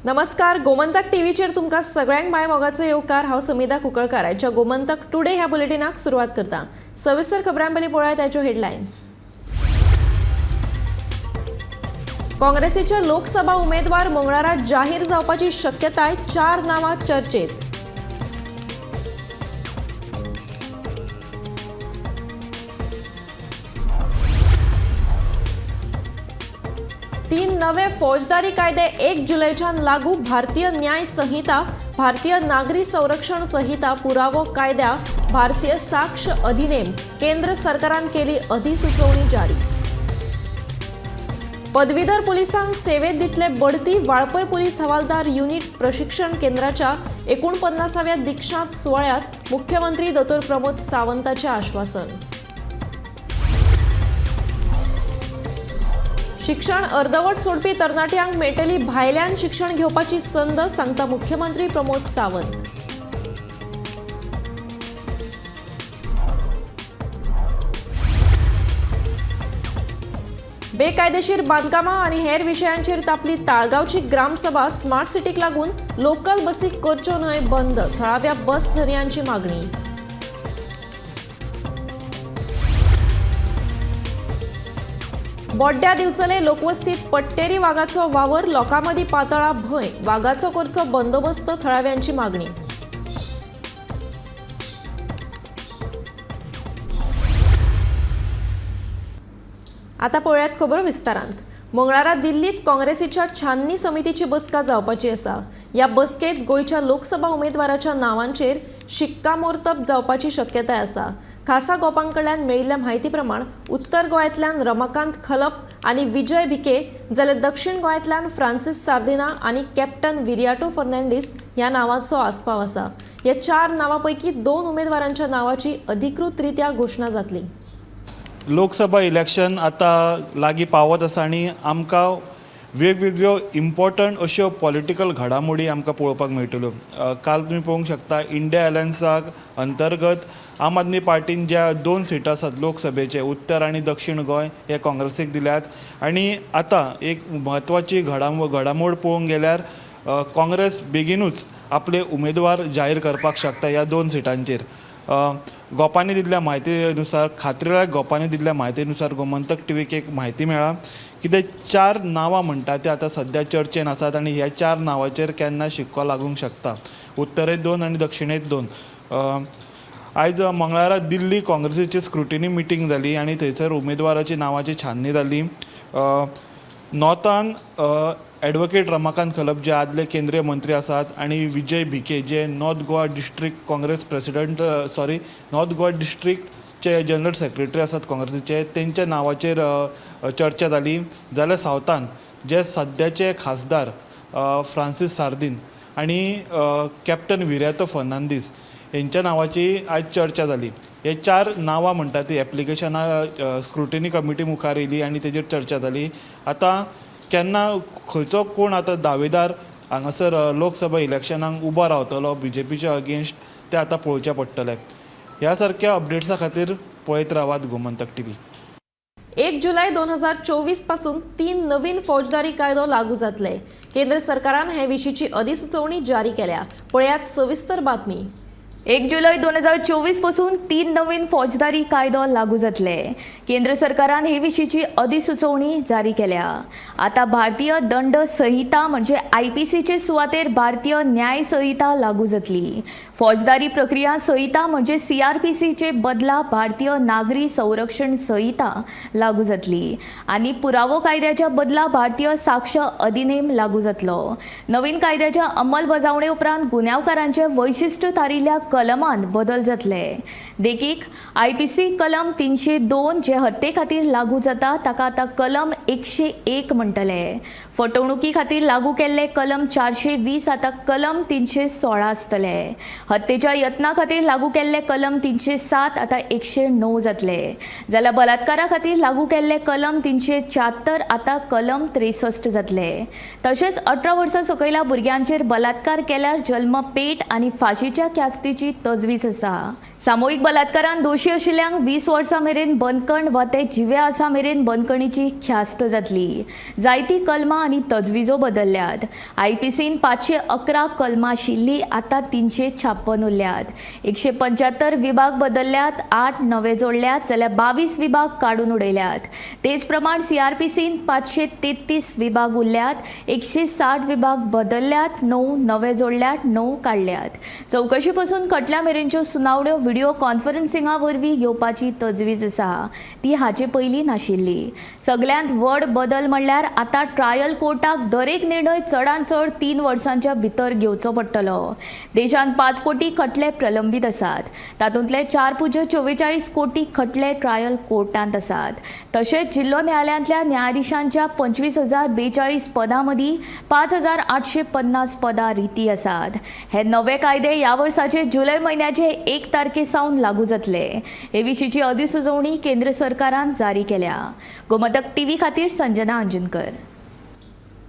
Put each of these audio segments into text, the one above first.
नमस्कार. गोमंतक टीव्हीचेर तुमकां सगळ्यांक माय मोगाचो येवकार. हांव समिता कुंकळकार. आयच्या गोमंतक टुडे ह्या बुलेटिनाक सुरवात करता. सविस्तर खबरां पयलीं पळोवया ताच्यो हेडलायन्स. काँग्रेसीचे लोकसभा उमेदवार मंगळारा जाहीर जावपाची शक्यताय 4 नांवां चर्चेत. तीन नवे फौजदारी कायदे 1 जुलैच्यान लागू. भारतीय न्याय संहिता, भारतीय नागरी संरक्षण संहिता, पुरावो कायद्या, भारतीय साक्ष अधिनियम. केंद्र सरकारान केली अधिसुचोवणी जारी. पदवीधर पुलिसांक सेवेत दितले बढती. वाळपय पुलीस हवालदार युनिट प्रशिक्षण केंद्राच्या 49व्या दीक्षांत सुवाळ्यात मुख्यमंत्री दोतोर प्रमोद सावंताचे आश्वासन. शिक्षण अर्धवट सोडपी तरणाट्यांक मेळटली भायल्यान शिक्षण घेवपाची संद, सांगता मुख्यमंत्री प्रमोद सावंत. बेकायदेशीर बांदकामां आनी हेर विशयांचेर तापली ताळगांवची ग्रामसभा. स्मार्ट सिटीक लागून लोकल बसी करच्यो न्हय बंद. थळाव्या बस धन्यांची मागणी. बोड्ड्या दिवचले लोकवस्तीत पट्टेरी वाघाचो वावर. लोकांमदी पातळा भंय. वाघाचो करचो बंदोबस्त, थळाव्यांची मागणी. आता पळयात खबर विस्तारांत. मंगळारा दिल्लीत काँग्रेसीच्या छाननी समितीची बसका जावपाची आसा. ह्या बसकेत गोयच्या लोकसभा उमेदवाराच्या नावांचेर शिक्कामोर्तब जावपाची शक्यताय आसा. खासा गोपांकडल्यान मेळिल्ल्या म्हायती प्रमाण उत्तर गोंयांतल्यान रमाकांत खलप आनी विजय भिके, जाल्यार दक्षिण गोंयांतल्यान फ्रांसीस सार्दिना आनी कॅप्टन विरियाटो फर्नांडीस ह्या नावांचो आस्पाव आसा. ह्या 4 नांवां पैकी 2 उमेदवारांच्या नावाची अधिकृतरित्या घोशणा जातली. लोकसभा इलेक्शन आता लागीं पावत आसा आनी आमकां वेगवेगळ्यो इम्पॉर्टंट अश्यो पॉलिटिकल घडामोडी आमकां पळोवपाक मेळटल्यो. काल तुमी पळोवंक शकता इंडिया अलायन्साक अंतर्गत आम आदमी पार्टीन ज्या 2 सिटां आसात लोकसभेचे, उत्तर आनी दक्षिण गोंय हे काँग्रेसीक दिल्यात. आनी आतां एक म्हत्वाची घडामोड पळोवंक गेल्यार काँग्रेस बेगीनूच आपले उमेदवार जाहीर करपाक शकता ह्या 2 सिटांचेर. गोपांनी दिल्ल्या म्हायतीनुसार, खात्रीलायक गोपांनी दिल्ल्या म्हायतीनुसार गोमंतक टीव्हीक एक म्हायती मेळ्ळा की ते 4 नांवां म्हणटा ते आतां सद्या चर्चेन आसात आनी ह्या 4 नांवांचेर केन्ना शिक्को लागूंक शकता. उत्तरेत 2 आनी दक्षिणेत 2. आयज मंगळारा दिल्ली काँग्रेसीची स्क्रुटिनी मिटींग जाली आनी थंयसर उमेदवाराची नांवांची छाननी जाली. नॉर्थान एडवोकेट रमाकांत खलप जे आदले केंद्रीय मंत्री आसात आनी विजय भिके जे north Goa district Congress north Goa डिस्ट्रिक्टचे जनरल सेक्रेटरी आसात काँग्रेसीचे, तेंच्या नांवाचेर चर्चा जाली. जाल्यार सावथान जे सद्याचे खासदार फ्रांसीस सार्दीन आनी कॅप्टन विरियाटो फर्नांडीस हेंच्या नांवाची आयज चर्चा जाली. हे 4 नांवां म्हणटा ती एप्लिकेशनां स्क्रुटिनी कमिटी मुखार येयली आनी तेजेर चर्चा जाली. आतां केन्ना खंयचो कोण आतां दावेदार हांगासर लोकसभा इलेक्शनाक उबो रावतलो BJPच्या अगेन्स्ट तें आतां पळोवचें पडटलें. ह्या सारक्या अपडेट्सा खातीर पळयत रावात गोमंतक टीव्ही. 1 जुलै 2024 पासून 3 नवीन फौजदारी कायदो लागू जातले. केंद्र सरकारान हे विशींची अधिसुचोवणी जारी केल्या. पळयात सविस्तर बातमी. 1 जुलै 2024 पासून 3 नवीन फौजदारी कायदो लागू जातले. केंद्र सरकारान हे विशींची अधिसुचोवणी जारी केल्या. आता भारतीय दंड संहिता म्हणजे IPCचे सुवातेर भारतीय न्याय संहिता लागू जातली. फौजदारी प्रक्रिया संहिता म्हणजे CRPCचे बदला भारतीय नागरी संरक्षण संहिता लागू जातली आणि पुरावो कायद्याच्या बदला भारतीय साक्ष अधिनियम लागू जातलो. नवीन कायद्याच्या अंमलबजावणे उपरांत गुन्यांवकारांचे वैशिष्ट्य थारिल्ल्या कलमांत बदल जातले. देखीक IPC कलम 302 जे हत्ये खातीर लागू जाता ताका आतां कलम 101 म्हणटले. फटवणुकी खातीर लागू केल्ले कलम 420 आतां कलम 316 आसतले. हत्येच्या यत्ना खातीर लागू केल्ले कलम 307 आतां 109 जातले. जाल्यार बलात्कारा खातीर लागू केल्ले कलम 374 आतां कलम 63 जातले. तशेंच 18 वर्सां सकयल्या भुरग्यांचेर बलात्कार केल्यार जल्मपेट आनी फाशीच्या ख्यास्तीची तजवीज आसा. सामूहिक बलात्कारान दोशी आशिल्ल्यांक 20 वर्सां मेरेन बंदखण वा ते जिवे आसा मेरेन बंदखणीची ख्यास्त जास्त जातली. जायती कलमां आनी तजविजो बदलल्यात. IPCन 511 कलमां आशिल्ली आतां 356 उरल्यात. 175 विभाग बदलल्यात, 8 नवे जोडल्यात जाल्यार 22 विभाग काडून उडयल्यात. तेच प्रमाण CRPCन 533 विभाग उरल्यात, 160 विभाग बदलल्यात, 9 नवे जोडल्यात, 9 काडल्यात. चौकशी पासून खटल्या मेरेनच्यो सुनावण्यो व्हिडिओ कॉन्फरन्सिंगा वरवीं घेवपाची तजवीज आसा ती हाचे पयलीं नाशिल्ली. सगळ्यांत व्हड बदल म्हणल्यार आतां ट्रायल कोर्टाक दरेक निर्णय चडांत चड 3 वर्सांच्या भितर घेवचो पडटलो. देशांत 5 कोटी खटले प्रलंबीत आसात. तातूंतले 4.44 कोटी खटले ट्रायल कोर्टांत आसात. तशेंच जिल्लो न्यायालयांतल्या न्यायाधीशांच्या 25,042 पदां मदीं 5,850 पदां रिती आसात. हे नवे कायदे ह्या वर्साचे जुलय म्हयन्याचे 1 तारखे सावन लागू जातले. हे विशींची अधिसुचोवणी केंद्र सरकारान जारी केल्या. गोमतक TV खातीर संजना अंजुनकर.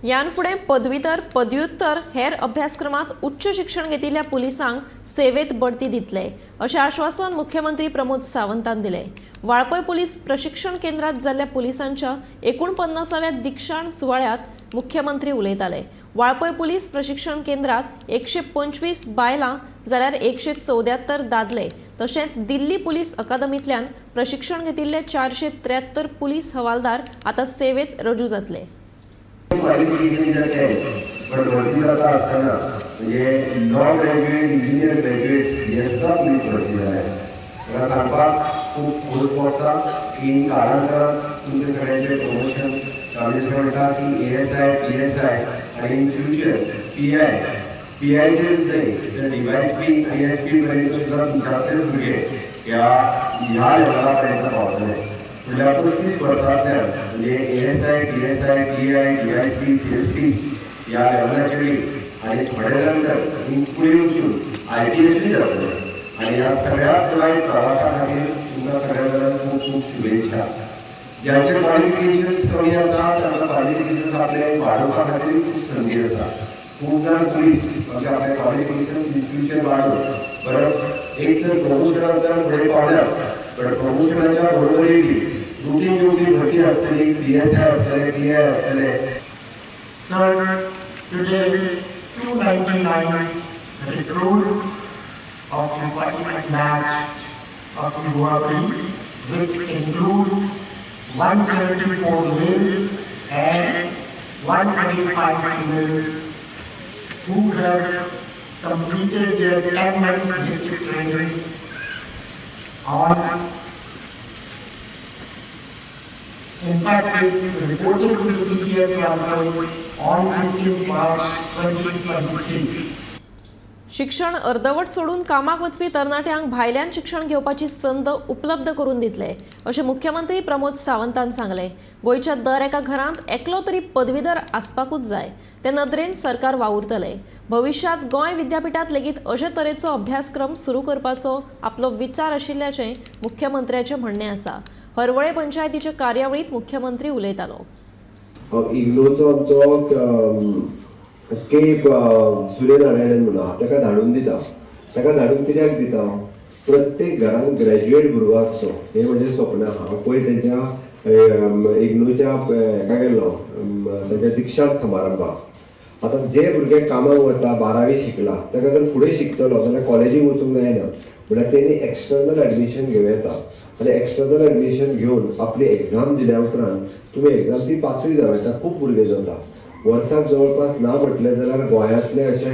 यान फुडें पदवीधर, पदव्युत्तर हेर अभ्यासक्रमांत उच्च शिक्षण घेतिल्ल्या पुलिसांक सेवेत बढती दितले अशें आश्वासन मुख्यमंत्री प्रमोद सावंतान दिलें. वाळपय पुलीस प्रशिक्षण केंद्रांत जाल्ल्या पुलिसांच्या 49व्या दीक्षांत सुवाळ्यात मुख्यमंत्री उलयताले. वाळपय पुलीस प्रशिक्षण केंद्रांत 125 बायलां जाल्यार 174 दादले तशेंच दिल्ली पुलीस अकादमींतल्यान प्रशिक्षण घेतिल्ले 473 पुलीस हवालदार आतां सेवेत रुजू जातले. पण भरती जाता असताना म्हणजे लॉ ग्रॅज्युएट, इंजिनियर ग्रॅज्युएट्स हे सुद्धा पुलीस भरती झाले. मला सांगपाक खूब खोस पडटा की काळांतरान तुमचे सगळ्यांचे प्रमोशन म्हणजे म्हणटा की ASI, PSI आणि इन फ्युचर PIचे सुद्धा DYSP, ISP पर्यंत सुद्धा तुमच्यातले भुरगे ह्या लेवलापर्यंत पावतले. फुडल्या 35 वर्सांतल्यान म्हणजे ASI, PSI, TI, DYSP, CSP ह्या लेवलाचेर आनी थोडे जाण तर फुडें वचून IPSूय जातले. आनी ह्या सगळ्या पुराय प्रवासा खातीर तुमकां सगळ्या जाणांक खूब खूब शुभेच्छा. ज्यांचे क्वॉलिफिकेशन्स कमी आसा तांकां क्वॉलिफिकेशन्स आपले वाडोवपा खातीर खूब संदी आसा. खूब जाण पुलीस म्हणजे आपले क्वॉलिफिकेशन्स इन फ्युचर वाडोवन परत एक तर प्रमोशनाक जर फुडें पावल्यात पण प्रमोशनाच्या बरोबरीन रुटीन ड्युटी भरती आसतली, PSI आसतले, PI आसतले. Sir, today 299 recruits of the 45 batch of the Goa Police, which include 174 males and 125 females who have completed their 10 months basic training on. In fact, they reported to the TPS on 15 March 2023. शिक्षण अर्धवट सोडून कामाक वचपी तरणाट्यांक भायल्यान शिक्षण घेवपाची संद उपलब्ध करून दितले अशें मुख्यमंत्री प्रमोद सावंतान सांगलें. गोंयच्या दर एका घरांत एकलो तरी पदवीधर आसपाकूच जाय ते नदरेन सरकार वावुरतले. भविष्यांत गोंय विद्यापीठांत लेगीत अशे तरेचो अभ्यासक्रम सुरू करपाचो आपलो विचार आशिल्ल्याचें मुख्यमंत्र्याचें म्हणणें आसा. हरवळे पंचायतीचे कार्यावळीत मुख्यमंत्री उलयतालो. इग्नोचो आमचो केक सूर्यनारायणन म्हणा ताका धाडून दिता. ताका धाडून कित्याक दिता? प्रत्येक घरांत ग्रॅज्युएट भुरगो आसचो हें म्हणजे स्वप्न आहा. हांव पयर तेंच्या इग्नोच्या हेका गेल्लो तेंच्या दिक्षांत समारंभाक. आतां जे भुरगे कामाक वता 12वी शिकला ताका जर फुडें शिकतलो जाल्यार कॉलेजीक वचूंक जायना म्हळ्यार तेणी एक्सटर्नल एडमिशन घेवं येता. आनी एक्सटर्नल एडमिशन घेवन आपली एग्जाम दिल्या उपरांत तुमी एग्जाम ती पासूय जावं येता. खूब भुरगे जाता. वर्साक जवळपास ना म्हटलें जाल्यार गोंयांतले अशे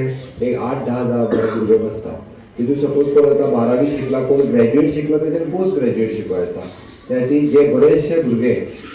एक 8-10 हजार भुरगे बसता. तितून सपोज कोण आतां 12वी शिकला, कोण ग्रॅज्युएट शिकला तेजेर पोस्ट ग्रॅज्युएट शिकूं येता. त्या खातीर जे बरेचशे भुरगे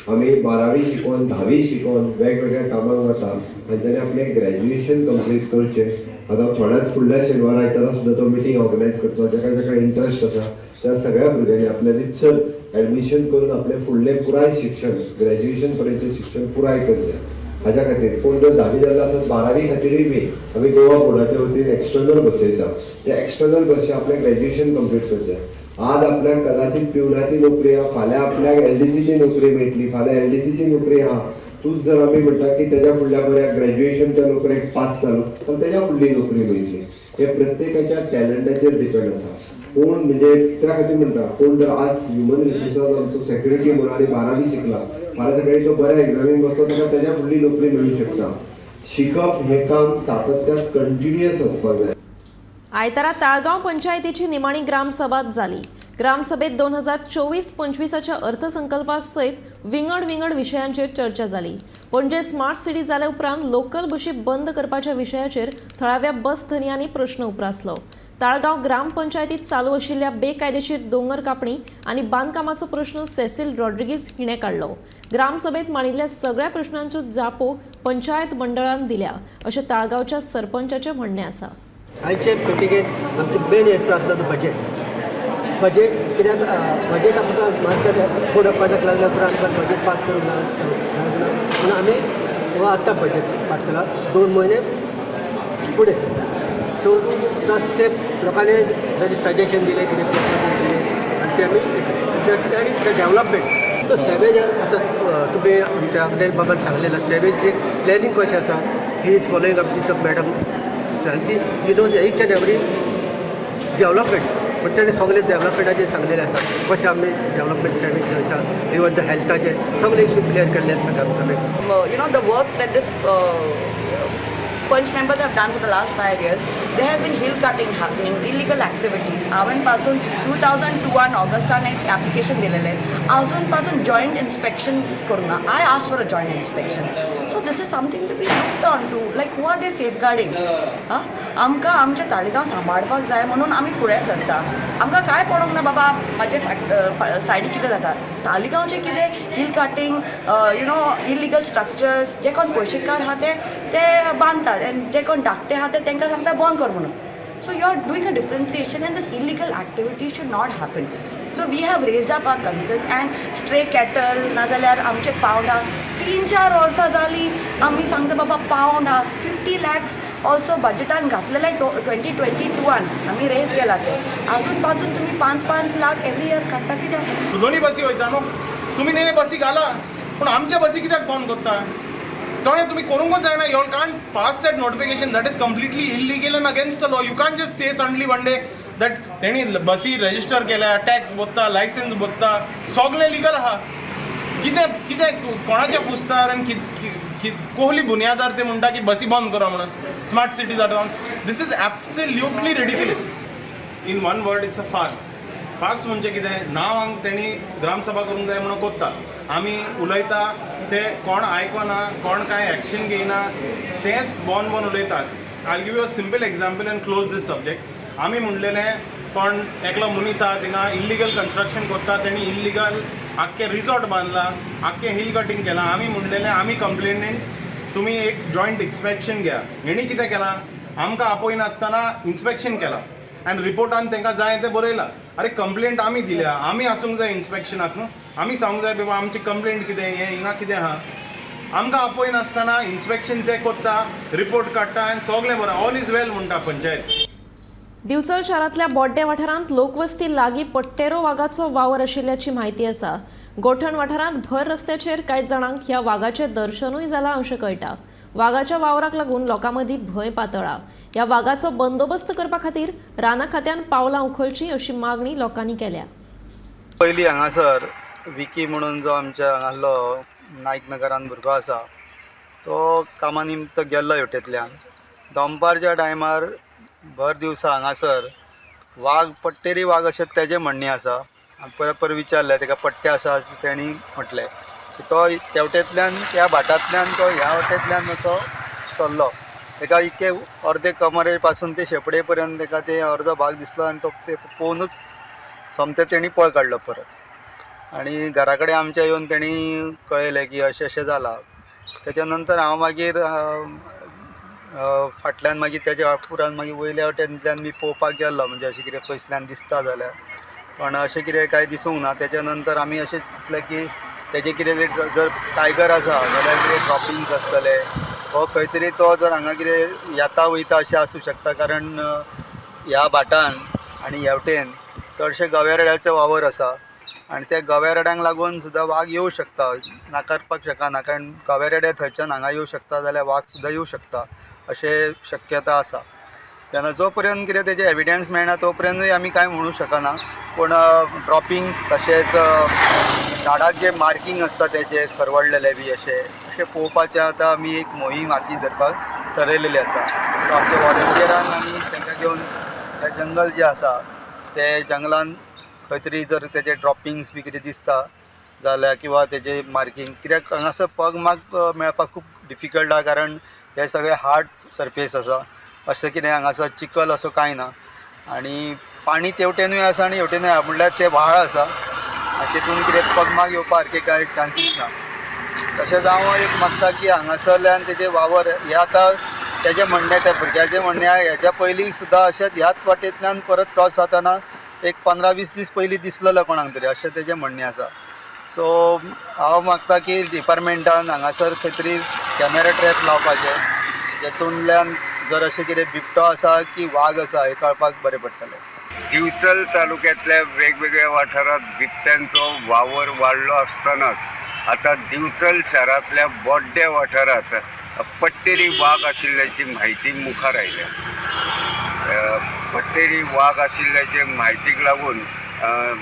आमी 12वी शिकोवन 10वी शिकोवन वेगवेगळ्या कामाक वता तांच्यांनी आपलें ग्रॅज्युएशन कंप्लीट करचें. आतां थोड्याच फुडल्या शेनवार आयतारा सुद्दां तो मिटींग ऑर्गनायज करतलो. जाका इंट्रस्ट आसा त्या सगळ्या भुरग्यांनी आपलें रितसर एडमिशन करून आपलें फुडलें पुराय शिक्षण ग्रॅज्युएशन पर्यंतचें शिक्षण पुराय करचें. हाच्या खातीर कोण जर 10वी जाल्लो आसत 12वी खातीरूय बी आमी गोवा बोर्डाच्या वतीन एक्सटर्नल बसयता. त्या एक्सटर्नल बसी आपलें ग्रॅज्युएशन कंप्लीट करचें. आज आपल्याक कदाचित पिवनाची नोकरी आहा, फाल्यां आपल्याक LDCची नोकरी मेळटली, फाल्यां LDCची नोकरी आहा. तूच जर आमी म्हणटा की तेज्या फुडल्या बऱ्या ग्रॅज्युएशनच्या नोकरेक पास जालो तर तेज्या फुडली नोकरी मेळटली. हे प्रत्येकाच्या टॅलंटाचेर डिपेंड आसा. कोण म्हणजे त्या खातीर म्हणटा कोण जर आज ह्युमन रिसोर्सात आमचो सेक्रेटरी म्हणून आनी 12वी शिकला, फाल्यां सकाळी तो बऱ्या एग्जामीक बसलो ताका तेज्या फुडली नोकरी मेळूं शकता. शिकप हें काम सातत्यान कंटिन्युअस आसपाक जाय. आयतारा ताळगांव पंचायतीची निमाणी ग्रामसभा जाली. ग्रामसभेत 2024-25च्या अर्थसंकल्पा सयत विंगड विशयांचेर चर्चा जाली. पणजे स्मार्ट सिटी जाल्या उपरांत लोकल बशी बंद करपाच्या विशयाचेर थळाव्या बस धनियांनी प्रश्न उपरासलो. ताळगांव ग्रामपंचायतीत चालू आशिल्ल्या बेकायदेशीर दोंगर कापणी आनी बांदकामाचो प्रश्न सेसील रॉड्रिगीज हिणें काडलो. ग्रामसभेत मांडिल्ल्या सगळ्या प्रश्नांच्यो जापो पंचायत मंडळान दिल्या अशें ताळगांवच्या सरपंचाचें म्हणणें आसा. आयचे मिटिंगेत आमचो मेन हेतू आसलो तो बजेट कित्याक बजेट आमकां मातशें फुडें पडक लागल्या उपरांत आमकां बजेट पास करूंक ना म्हणून आमी आतां बजेट पास केला 2 म्हयने फुडें. सो ते लोकांनी ताजें सजेशन दिलें कितें प्रपोजल दिलें आनी ते आमी आनी ते डेवलपमेंट तो सेवेज आतां तुमी आमच्या अग्नेल बाबान सांगलेलो सेवेज प्लॅनिंग कशें आसा he is following up the madam ती you know each and every development पण ताणें सगळे डेवलपमेंटाचेर सांगलेलें आसा कशें आमी डेवलपमेंट सर्वीस करता इवन द हेल्थाचे सगळे इश्यू क्लियर केल्ले आसा आमचे. You know, the work that this Punch members have done for the last 5 years, there has been hill cutting happening, illegal activities. आजूनपासून 2002 ऑगस्टान एक ॲप्लिकेशन दिलेलं आहे. अजूनपासून जॉईंट इन्स्पेक्शन करू ना. I ask for a joint inspection. So this is something to be looked on to. Like who are they safeguarding? आमकां आमचें तालिगांव सांबाळपाक जाय म्हणून आमी फुडें सरता. आमकां काय पडोंक ना बाबा म्हाजे सायडीक कितें जाता. तालिगांवचें कितें hill cutting you know illegal structures जे कोण पयशेकार आहा ते बांदतात आनी जे कोण धाकटे आहा ते तांकां सांगता बंद कर म्हणून. So you are doing a differentiation and this illegal activity should not happen. So we have raised up our concern and stray cattle नाजाल्यार आमचे पावंड आहा 3-4 वर्सां जालीं आमी सांगता बाबा पावंड आहा 50 lakhs ऑल्सो बजेटान घातलेले 2022 आमी रेज केला ते. अजून तुम्ही 5-5 लाख एवरी इयर काडटा कित्याक? दोन्ही बसी वयता न्हू तुमी न्ही बसी घाला पूण आमच्या बसी कित्याक बंद करता? तो तुम्ही करूंकच जायना. You can't pass that notification that is completely illegal and against the law. You can't just say suddenly one day that तेणी बसी रजिस्टर केल्या टॅक्स भरता लायसन्स भरता सगळें लिगल आहा. कितें कोणाचे पुस्तार आनी कोहली बुनियादार ते म्हणटा की बसी बंद करा म्हणून स्मार्ट सिटी जाता. This is absolutely ridiculous. In one word it's a farce म्हणजे कितें नांव हांग तेणी ग्रामसभा करूंक जाय म्हणून कोत्ता. आमी उलयता ते कोण आयकना कोण कांय एक्शन घेयना तेच बोन उलयतात. I give you a simple example and close this subject. आमी म्हणलेलें कोण एकलो मनीस आहा थिंगा इल्लिगल कन्स्ट्रक्शन करता तेणी इल्लिगल आख्खे रिसॉर्ट बांदला आख्खे हिल कटिंग केलां. आमी म्हणलेलें आमी कंप्लेनंट तुमी एक जॉयंट इन्स्पेक्शन घ्या. हेणी कितें केलां आमकां आपयनासतना इन्स्पेक्शन केलां आनी रिपोर्टान तांकां जाय तें बरयलां. अरे कंप्लेंट आमी दिल्या आमी आसूंक जाय इन्स्पेक्शनाक न्हू. आमी सांगूंक जाय बाबा आमची कंप्लेंट कितें हें हिंगा कितें आहा. आमकां आपयनासतना इन्स्पेक्शन ते करता रिपोर्ट काडटा आनी सगळें बरें ऑल इज वेल म्हणटा पंचायत. दिवचल शारांतल्या बोड्डे वाठारांत लोकवस्ती लागीं पट्टेरो वाघाचो वावर आशिल्ल्याची म्हायती आसा. गोठण वाठारांत भर रस्त्याचेर कांय जाणांक ह्या वाघाचें दर्शनूय जालां अशें कळटा. वाघाच्या वावराक लागून लोकां मदीं भंय पातळ्ळा. ह्या वाघाचो बंदोबस्त करपा खातीर राना खात्यान पावलां उखलची अशी मागणी लोकांनी केल्या. पयलीं हांगासर विकी म्हणून जो आमच्या हांगालो नायक नगरान भुरगो आसा तो कामा निमत गेल्लो हेवटेंतल्यान. दनपारच्या टायमार भर दिवसा हांगासर वाघ पट्टेरी वाघ अशें तेजें म्हणणें आसा. परत विचारलें ताका पट्टे आसा तेणी म्हटलें की तो तेवटेंतल्यान त्या भाटांतल्यान तो ह्या वटेंतल्यान असो सरलो. ताका इतके अर्दे कमरे पासून ते शेपडे पर्यंत ताका ते अर्दो भाग दिसलो आनी तो ते पळोवनूच सोमतें तेणी पळ काडलो परत. आनी घरा कडेन आमच्या येवन तेणी कळयलें की अशें अशें जालां. तेच्या नंतर हांव मागीर फाटल्यान मागीर तेज्या उपरांत मागीर वयल्या वटेंतल्यान मी पळोवपाक गेल्लो म्हणजे अशें कितें पयसल्यान दिसता जाल्यार. पण अशें कितें कांय दिसूंक ना. तेच्या नंतर आमी अशें चिंतलें की तेजें कितें जर टायगर आसा जाल्यार कितें ड्रॉपिंग्स आसतले हो खंय तरी तो जर हांगा कितें येता वयता अशें आसूं शकता. कारण ह्या भाटान आनी हेवटेन चडशे गवेरेड्याचो वावर आसा आनी त्या गवेरेड्यांक लागून सुद्दां वाघ येवं शकता. नाकारपाक शकना कारण गवेरेडे थंयच्यान हांगा येवं शकता जाल्यार वाघ सुद्दां येवं शकता अशें शक्यता आसा. तेन्ना जो पर्यंत कितें तेजे एविडन्स मेळना तो पर्यंतूय आमी कांय म्हणू शकना. पूण ड्रॉपिंग तशेंच झाडाक जे मार्कींग आसता तेजे करवडलेले बी अशें पळोवपाचें आतां आमी एक मोहीम हाती धरपाक ठरयलेली आसा. सो आमच्या वॉलंटियरान आमी तांकां घेवन ते जंगल जे आसा ते जंगलान खंय तरी जर तेजे ड्रॉपिंग्स बी कितें दिसता जाल्यार किंवा तेजे मार्कींग कित्याक हांगासर पग मार्क मेळपाक खूब डिफिकल्ट आसा कारण हे सगळे हार्ड सरफेस आसा. अशें कितें हांगासर चिकल असो कांय ना आनी पाणी तेवटेनूय आसा आनी हेवटेनूय आसा म्हणल्यार ते व्हाळ आसा आनी तेतून कितें पगमाग येवपा सारके कांय चान्सीस ना. तशेंच हांव एक मागता की हांगासरल्यान तेजे वावर हे आतां तेजें म्हणणें त्या भुरग्याचें म्हणणें हेच्या पयलीं सुद्दां अशेंच ह्याच वाटेंतल्यान परत क्रॉस जाताना एक 15-20 दीस पयलीं दिसलेलो कोणाक तरी अशें तेजें म्हणणें आसा. सो हांव मागता की डिपार्टमेंटान हांगासर खंय तरी कॅमेरा ट्रॅप लावपाचे जेतूंतल्यान जर अशें कितें बिबटो आसा की वाघ आसा हें कळपाक बरें पडटलें. दिवचल तालुक्यातल्या वेगवेगळ्या वाठारात बिबट्यांचो वावर वाडलो असतानाच आता दिवचल शहरातल्या बोड्ड्या वाठारात पट्टेरी वाघ आशिल्ल्याची माहिती मुखार आयल्या. पट्टेरी वाघ आशिल्ल्याचे माहितीक लागून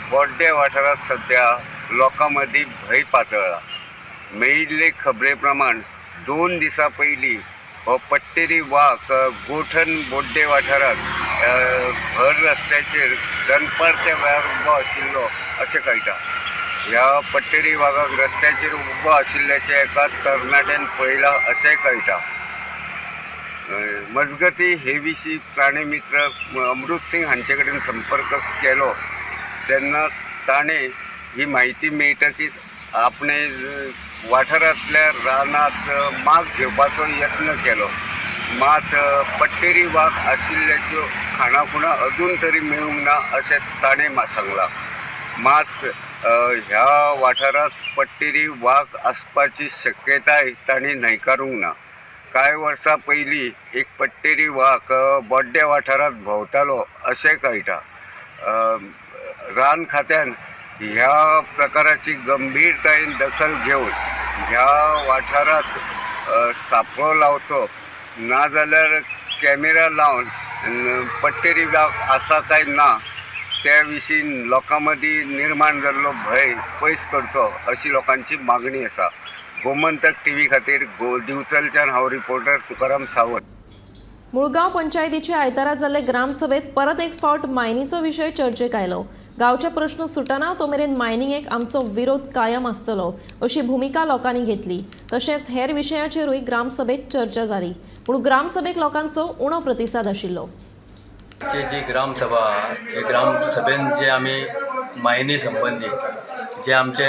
बोड्ड्या वाठारात सध्या लोकां मदीं भंय पातळ्ळा. मेळिल्ले खबरे प्रमाण 2 दिसां पयलीं हो पट्टेरी वाघ गोठण बोड्डे वाठारात भर रस्त्याचेर दनपारच्या वेळार उबो आशिल्लो अशें कळटा. ह्या पट्टेरी वाघाक रस्त्याचेर उबो आशिल्ल्याचें एका तरणाट्यान पळयलां अशेंय कळटा. मजगती हे विशीं प्राणी मित्र अमृत सिंग हांचे कडेन संपर्क केलो तेन्ना ताणें ही म्हायती मेळटकीच आपणे वाठारांतल्या रानांत माग घेवपाचो यत्न केलो. मात पट्टेरी वाघ आशिल्ल्याच्यो खाणाखुणा अजून तरी मेळूंक ना अशें ताणें सांगलां. मात ह्या वाठारांत पट्टेरी वाघ आसपाची शक्यताय तांणी न्हयकारूंक ना. कांय वर्सां पयलीं एक पट्टेरी वाघ बोड्ड्या वाठारांत भोंवतालो अशें कळटा. रान खात्यान ह्या प्रकाराची गंभीरतायेन दखल घेवन ह्या वाठारांत सांपळो लावचो नाजाल्यार कॅमेरा लावन पट्टेरी वाघ आसा काय ना त्या विशीं लोकां मदीं निर्माण जाल्लो भंय पयस करचो अशी लोकांची मागणी आसा. गोमंतक टीव्ही खातीर दिवचलच्यान हांव रिपोर्टर तुकाराम सावंत. मुळगांव पंचायतीचे आयतारा जाल्ले ग्रामसभेत परत एक फावट मायनीचो विशय चर्चेक आयलो. गांवचे प्रश्न सुटना तो मेरेन मायनिंगेक आमचो विरोध कायम आसतलो अशी भुमिका लोकांनी घेतली. तशेंच हेर विशयांचेरूय ग्रामसभेत चर्चा जाली पूण ग्रामसभेक लोकांचो उणो प्रतिसाद आशिल्लो. जी ग्रामसभा हे ग्रामसभेन जे आमी मायनी संबंधी जे आमचे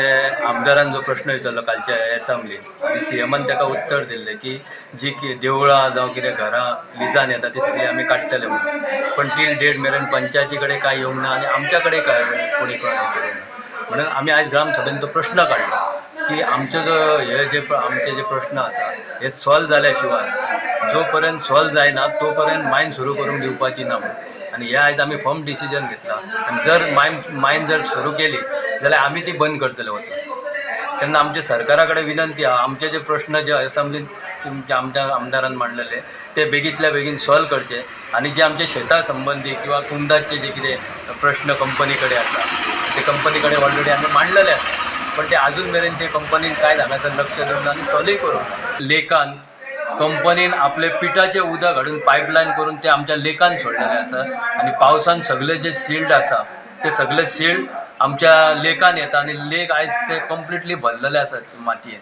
आमदारान जो प्रश्न विचारलो कालच्या एसेंब्लीन आनी सीएमान ताका उत्तर दिल्लें की जी देवळां जावं कितें घरां लिजान येता ती सगळी आमी काडटले म्हणून. पण टील डेट मेरेन पंचायती कडेन कांय येवंक ना आनी आमच्या कडेन काय कोणी कळना. म्हणून आमी आयज ग्रामसभेन तो प्रश्न काडला की आमचो जो हे जे आमचे जे प्रश्न आसा हे सॉल्व जाल्या शिवाय जो पर्यंत सॉल्व जायना तो पर्यंत मायन सुरू करूंक दिवपाची ना म्हणून. आनी हे आयज आमी फर्म डिसिजन घेतला आनी जर मायन जर सुरू केली जाल्यार आमी ती बंद करतले वचून. तेन्ना आमचे सरकारा कडेन विनंती आहा आमचे जे प्रश्न जे असेंब्लीन तुमच्या आमच्या आमदारान मांडलेले ते बेगींतल्या बेगीन सॉल्व करचे आनी जे आमचे शेता संबंधी किंवा कुंदाचे जे कितें प्रश्न कंपनी कडेन आसा ते कंपनी कडेन ऑलरेडी आमी मांडलेले आसा पण ते अजून मेरेन ते कंपनीन कांय हांगासर लक्ष दिवन आनी सॉल्वय करूंक. लेकान कंपनीन आपले पिठाचें उदक हाडून पायपलायन करून ते आमच्या लेकान सोडलेले आसा आनी पावसान सगळे जे सिल्ड आसा ते सगळे सिल्ड आमच्या लेकान येता आनी लेक आयज ते कंप्लिटली भरलेले आसात मातयेन.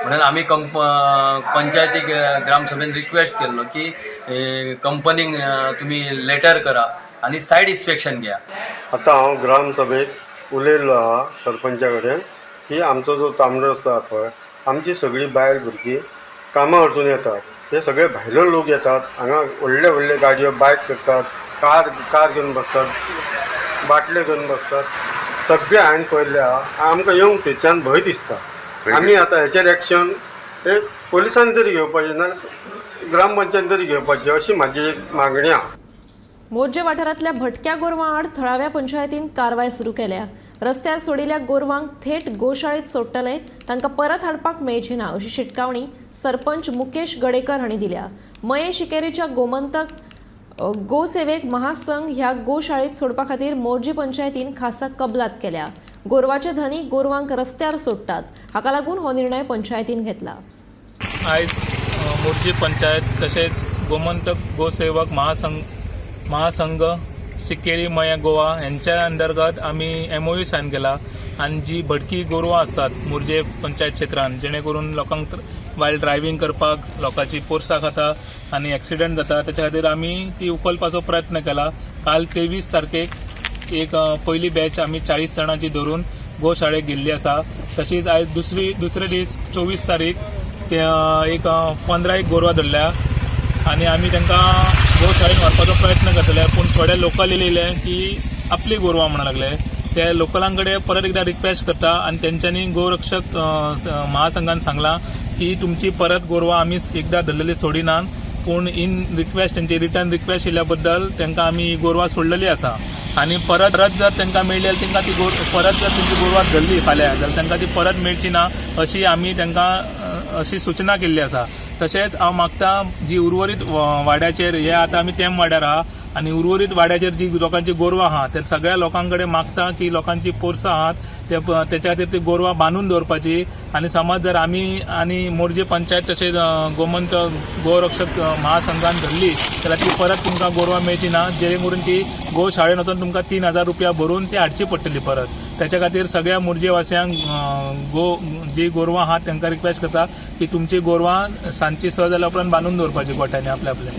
म्हणून आमी पंचायतीक ग्रामसभेन रिक्वेस्ट केल्लो की कंपनीक तुमी लेटर करा आनी सायड इन्स्पेक्शन घ्या. आतां हांव ग्रामसभेत उलयल्लो आहा सरपंचा कडेन की आमचो जो तांबडो आसा पळय आमची सगळीं बायल भुरगीं कामां वचून येतात. हे सगळे भायलो लोक येतात हांगा व्हडले व्हडले गाडयो बायक करतात कार घेवन बसतात बाटले घेवन बसतात सगळे हांवें पळयल्ले आहा. आमकां येवंक थंयच्यान भंय दिसता. आमी आतां हेचेर एक्शन हे पोलिसान तरी घेवपाचें नाल्यार ग्रामपंचायत तरी घेवपाचें अशी म्हाजी एक मागणी आहा. मोर्जे वाठारांतल्या भटक्या गोरवां आड थळाव्या पंचायतीन कारवाय सुरू केल्या. रस्त्यार सोडिल्ल्या गोरवांक थेट गोशाळेत सोडटले तांकां परत हाडपाक मेळची ना अशी शिटकावणी सरपंच मुकेश गडेकर हांणी दिल्या. मये शिकेरीच्या गोमंतक गोसेवेक महासंघ ह्या गोशाळेत सोडपा खातीर मोर्जी पंचायतीन खासा कबलात केल्या. गोरवाचे धनी गोरवांक रस्त्यार सोडटात, हाका लागून हो निर्णय पंचायतीन घेतला. आयज मोर्जी पंचायत तशेंच गोमंतक गोसेवक महासंघ सिक्केरी मया गोवा यांच्या अंतर्गत आमी MOU सायन केला. आणि जी भटकी गोरवां आसतात मोर्जे पंचायत क्षेत्रांत, जेणे करून लोकांक वायल्ड ड्रायव्हिंग करपाक लोकांची पोरसां खाता आनी एक्सिडंट जाता, त्याच्या खातीर आमी ती उखलपाचो प्रयत्न केला. काल 23 तारखेक एक पयली बॅच आमी 40 जाणांची धरून गोशाळेक गेल्ली आसा. तशीच आयज दुसरे दीस 24 तारीख ते एक 15 गोरवां धरल्या आनी आमी तांकां गोशाळेन व्हरपाचो प्रयत्न करतले. पूण थोडे लोकल येयले की आपली गोरवां म्हणूंक लागले. ते लोकलां कडेन परत एकदा रिक्वेस्ट करता आनी तेंच्यांनी गोरक्षक महासंघान सांगलां की तुमची परत गोरवां आमी एकदा धरलेली सोडिनात, पूण इन रिक्वेस्ट तेंची रिटर्न रिक्वेस्ट येयल्या बद्दल तांकां आमी ही गोरवां सोडलेली आसा. आनी परत जर तांकां मेळ्ळी जाल्यार तांकां ती परत जर तेंची गोरवां धरली फाल्यां जाल्यार तांकां ती परत मेळची ना अशी आमी तांकां अशी सूचना केल्ली आसा. तशेंच हांव मागता जी उर्वरीत वाड्याचेर हे आतां आमी तेम वाड्यार आहा आनी उर्वरीत वाड्याचेर जी लोकांची गोरवां आहा ते सगळ्या लोकां कडेन मागता की लोकांची पोरसां आहात त्याच्या खातीर ती गोरवां बांदून दवरपाची. आनी समज जर आमी आनी मोर्जे पंचायत तशेंच गोमंत गोरक्षक महासंघान धरली जाल्यार ती परत तुमकां गोरवां मेळची ना, जेणे करून ती गोशाळेन वचून तुमकां 3000 रुपया भरून ती हाडची पडटली परत. त्याच्या खातीर सगळ्या मोर्जे वासियांक जी गोरवां आहात तांकां रिक्वेस्ट करता की तुमची गोरवां सांजची 6 जाल्या उपरांत बांदून दवरपाची गोठ्यांनी आपले.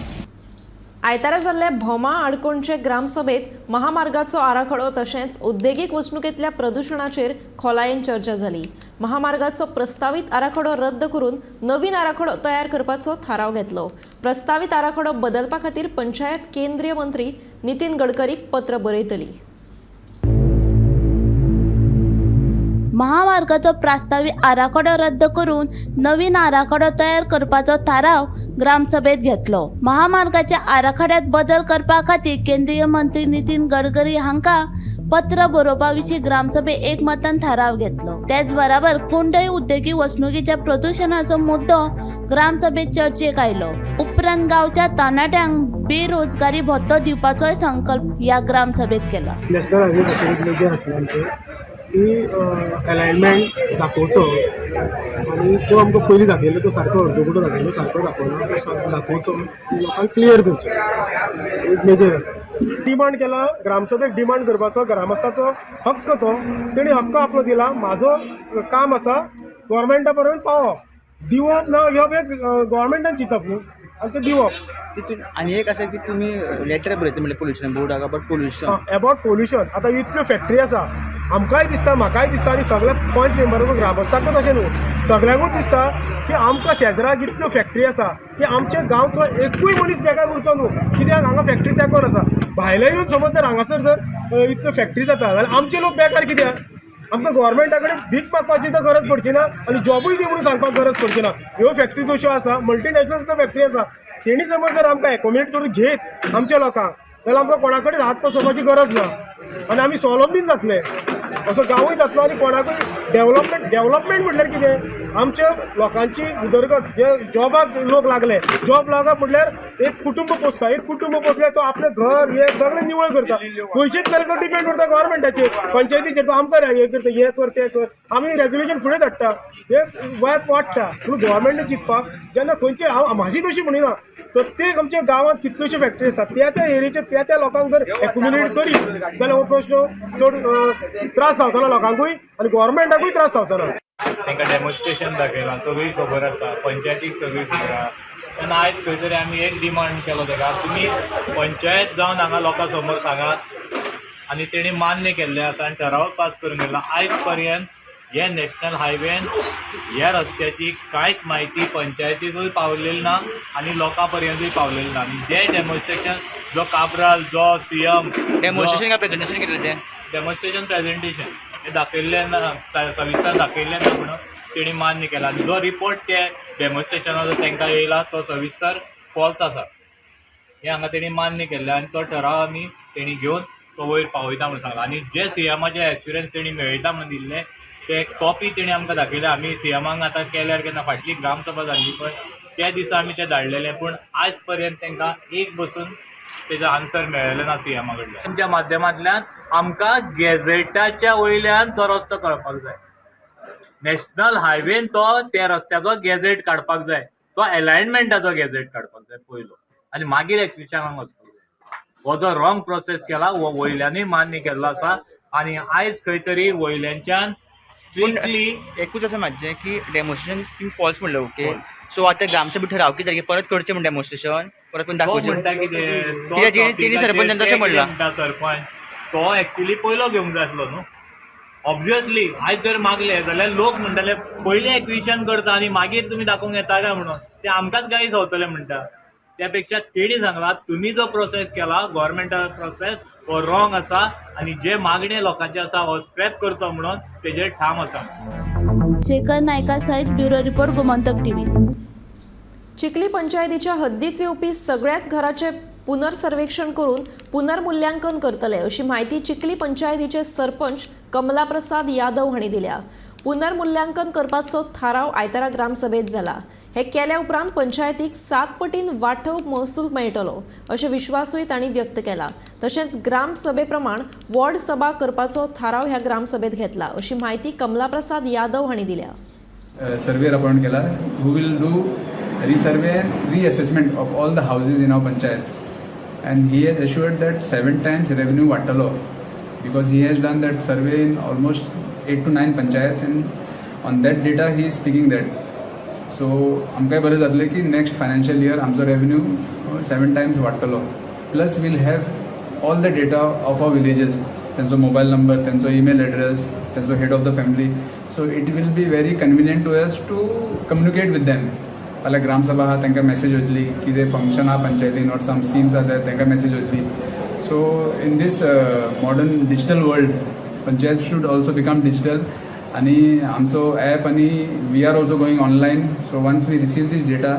आयतारा जाल्ल्या भोमा आडकोणचे ग्रामसभेत महामार्गाचो आराखडो तशेंच उद्देगीक वचणुकेंतल्या प्रदूषणाचेर खोलायेन चर्चा जाली. महामार्गाचो प्रस्तावित आराखडो रद्द करून नवीन आराखडो तयार करपाचो थाराव घेतलो. प्रस्तावित आराखडो बदलपा खातीर पंचायत केंद्रीय मंत्री नितीन गडकरीक पत्र बरयतली. महामार्गाचो प्रस्तावित आराखडो रद्द करून नवीन आराखडो तयार करपाचो थाराव ग्रामसभेत घेतलो. महामार्गाच्या आराखड्यात बदल करपा खातीर केंद्रीय मंत्री नितीन गडकरी हांका पत्र बरोवपा विशीं ग्रामसभेत एकमतान थाराव घेतलो. त्याच बरोबर कुंडय उद्देगीक वचणुकीच्या प्रदूषणाचो मुद्दो ग्रामसभेत चर्चेक आयलो. उपरांत गांवच्या तरणाट्यांक बेरोजगारी भत्तो दिवपाचोय संकल्प ह्या ग्रामसभेत केला. नॅशनल हायवे अथॉरिटी जे आसले आमचे ती अलायनमेंट दाखोवचो आनी जो आमकां पयलीं दाखयलो तो सारको अर्दोकुटो दाखयलो सारको दाखोवना तो दाखोवचो लोकांक क्लियर करचो एक मेजर आसा. डिमांड केला ग्रामसभेक डिमांड करपाचो ग्रामस्थाचो हक्क तो तेणी हक्क आपलो दिला. म्हाजो काम आसा गोवोरमेंटा पर्यंत पावप, दिवप ना घेवप हे गोवोरमेंटान चिंतप न्हू आनी तें दिवप. तितून आनी एक आसा की तुमी लेटर बरयता म्हणजे pollution board about pollution. About pollution आतां इतल्यो फॅक्टरी आसा आमकांय दिसता म्हाकाय दिसता आनी सगळ्या पॉयंट मेंबरांक ग्रामस्थांकूच अशें न्हू सगळ्यांकूच दिसता की आमकां शेजराक इतल्यो फॅक्टरी आसा की आमच्या गांवचो एकूय मनीस बेकार उरचो न्हू कित्याक हांगा फॅक्टरी तेंकोन आसा. भायले येवन समज जर हांगासर जर इतल्यो फॅक्टरी जाता जाल्यार आमचे लोक बेकार कित्याक. आमकां गोवोरमेंटा कडेन भीक मागपाची तर गरज पडची ना आनी जॉबूय दी म्हणून सांगपाक गरज पडची ना. ह्यो फॅक्टरी जश्यो आसा मल्टीनॅशनल सुद्दां फॅक्टरी आसा तेणी समज जर आमकां एकोमोडेट करून घेत आमच्या लोकांक जाल्यार आमकां कोणा कडेन हात पसरपाची गरज ना आनी आमी स्वावलंबीन जातले असो गांवूय जातलो आनी कोणाकूय डेव्हलपमेंट म्हटल्यार कितें आमच्या लोकांची उदरगत जे जॉबाक लोक लागले जॉब लागप म्हटल्यार एक कुटुंब पोसता एक कुटुंब पोसल्यार तो आपलें घर हे सगळें निवळ करता. पयशेच केल्यार डिपेंड करता गव्हर्मेंटाचेर पंचायतीचेर तो आमकां हे करता हे कर तें कर आमी रेजोल्युशन फुडें धाडटा हे वायट वाडटा. पूण गव्हर्मेंटान चिंतपाक जेन्ना खंयचे हांव म्हाजी तशी म्हणिना प्रत्येक आमच्या गांवांत कितल्योश्यो फॅक्टरी आसात त्या एरियेचे त्या लोकांक जर एक्युमिलेट करी जाल्यार हो प्रश्न चड त्रास जावचो ना लोकांकूय आनी गव्हर्मेंटाकूय त्रास जावचो ना. तांकां डेमॉन्स्ट्रेशन दाखयलां सगळी खबर आसा पंचायतीक सगळी खबर आसा. तेन्ना आयज खंय तरी आमी एक डिमांड केलो ताका तुमी पंचायत जावन हांगा लोकां समोर सांगात आनी तेणी मान्य केल्लें आसा आनी ठराव पास करून गेला. आयज पर्यंत हे नॅशनल हायवेन ह्या रस्त्याची कांयच म्हायती पंचायतीकूय पावलेली ना आनी लोकां पर्यंतूय पावलेली ना. आनी जे डेमॉन्स्ट्रेशन जो काब्राल जो CM डेमॉन्स्ट्रेशन काय प्रेझेंटेशन केलें तें डेमॉन्स्ट्रेशन प्रेझेंटेशन हे दाखयल्लें ना सविस्तर दाखयल्लें ना म्हणून तेणी मान्य केला. आनी जो रिपोर्ट ते डेमॉन्स्ट्रेशनाचो तांकां येयला तो सविस्तर फॉल्स आसा हें हांगा तेणी मान्य केल्लें आनी तो ठराव आमी तेणी घेवन तो वयर पावयता म्हणून सांगला. आनी जे CMाचे एक्सपिरियन्स तेणी मेळयता म्हणून दिल्ले ते कॉपी तेणी आमकां दाखयले. आमी CMाक आतां केल्यार केन्ना फाटली ग्रामसभा जाल्ली पळय त्या दिसा आमी ते धाडलेले पूण आयज पर्यंत तांकां एक बसून तेजो आन्सर मेळ्ळेलो ना सीएमा कडल्यान. तुमच्या माध्यमांतल्यान आमकां गॅझेटाच्या वयल्यान तो रस्तो कळपाक जाय. नॅशनल हायवेन तो त्या रस्त्याचो गॅझेट काडपाक जाय, तो अलायनमेंटाचो गॅझेट काडपाक जाय पयलो, आनी मागीर एक्विशनाक वचपाक जाय. हो जो रॉंग प्रोसेस केला हो वयल्यांनी मान्य केल्लो आसा आनी आयज खंय तरी वयल्यांच्यान स्ट्रिक्टली एकूच असं माझे की डेमॉन्स्ट्रेशन तुम्ही फॉल्स म्हणलं ओके. सो आता ग्रामसभेत ठराव की तारखे परत करचे म्हणून डेमॉन्स्ट्रेशन परत पण तो दाखवचे म्हणटा कितें तेणी सरपंचान तशें म्हणला. सरपंच तो एक्चुअली पयलो घेवंक जाय आसलो न्हू. ऑब्वियसली आयज जर मागले जाल्यार लोक म्हणटाले पयलें एक्विशन करता आनी मागीर तुमी दाखोवंक येता काय म्हणून, ते आमकांच गाय जावतले म्हणटा. त्यापेक्षा तेणी सांगला तुमी जो प्रोसेस केला गव्हर्मेंटाचो प्रोसेस हो रॉंग आसा आनी जे मागणे लोकांचे आसा हो स्क्रॅप करचो म्हणून तेजेर ठाम आसा. शेखर नायका सयत bureau report Gomantak TV. Chikhli पंचायतीच्या हद्दीत येवपी सगळ्याच घराचे पुनर्सर्वेक्षण करून पुनर्मूल्यांकन करतले अशी माहिती चिखली पंचायतीचे सरपंच कमला प्रसाद यादव हांणी दिल्या. पुनर्मूल्यांकन करपाचो थाराव आयतारा ग्रामसभेत जाला. हे केल्या उपरांत पंचायतीक 7 पटीन वांटव महसूल मेळटलो अशें विश्वासूय तांणी व्यक्त केला. तशेंच ग्रामसभे प्रमाण वॉर्ड सभा करपाचो थाराव ह्या ग्रामसभेत घेतला अशी माहिती कमला प्रसाद यादव हांणी दिल्या. सर्वेयर अपॉइंट केला who will do resurvey and reassessment of all the houses in our panchayat, and he has assured that 7 times revenue वाटलो because he has done that survey in almost 8 to 9 panchayats, and on that data he is speaking that. So आमकांय बरें जातलें की next financial year आमचो revenue 7 times वाटलो, plus we'll have all the data of our villages, त्यांचो mobile number, त्यांचो email address, त्यांचो head of the family. So it will be very convenient to us to communicate with them. फाल्यां ग्रामसभा आहा तांकां message वतली, कितें function आहा पंचायतीन ऑर सम स्किम्स आहा तांकां मेसेज वतली. So in this modern digital world panchayat should also become digital, आनी आमचो ॲप आनी we are also going online. So once we receive this data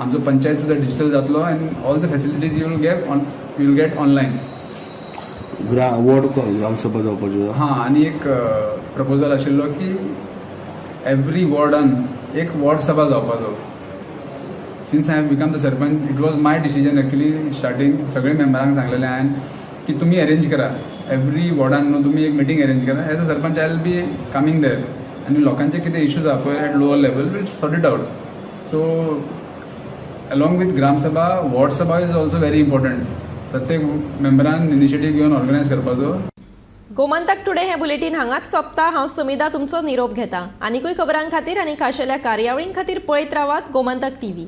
आमचो पंचायत सुद्दां डिजिटल जातलो आनी all the facilities you will get online. Ward gram sabha जावपाच्यो. हां, आनी एक प्रपोजल आशिल्लो की एवरी वॉर्डान एक वॉर्ड सभा जावपाचो. Since I have become the sarpanch it was my decision actually starting. सगळे मेंबरांक सांगलेलें हांवें की तुमी अरेंज करा एवरी वॉर्डान न्हू, तुमी एक मिटींग अरेंज करा. As a sarpanch I will be coming there आनी लोकांचे कितें इश्यूज आहा पळय at lower level will sort it out. So along with gram sabha ward sabha is also very important. प्रत्येक मेंबरान इनिशिएटीव घेवन ऑर्गनायज करपाचो. गोमंतक टुडे हे बुलेटिन हांगाच सोंपता. हांव समिधा तुमचो निरोप घेता. आनीकूय खबरां खातीर आनी खाशेल्या कार्यावळीं खातीर पळयत रावात गोमंतक टीव्ही.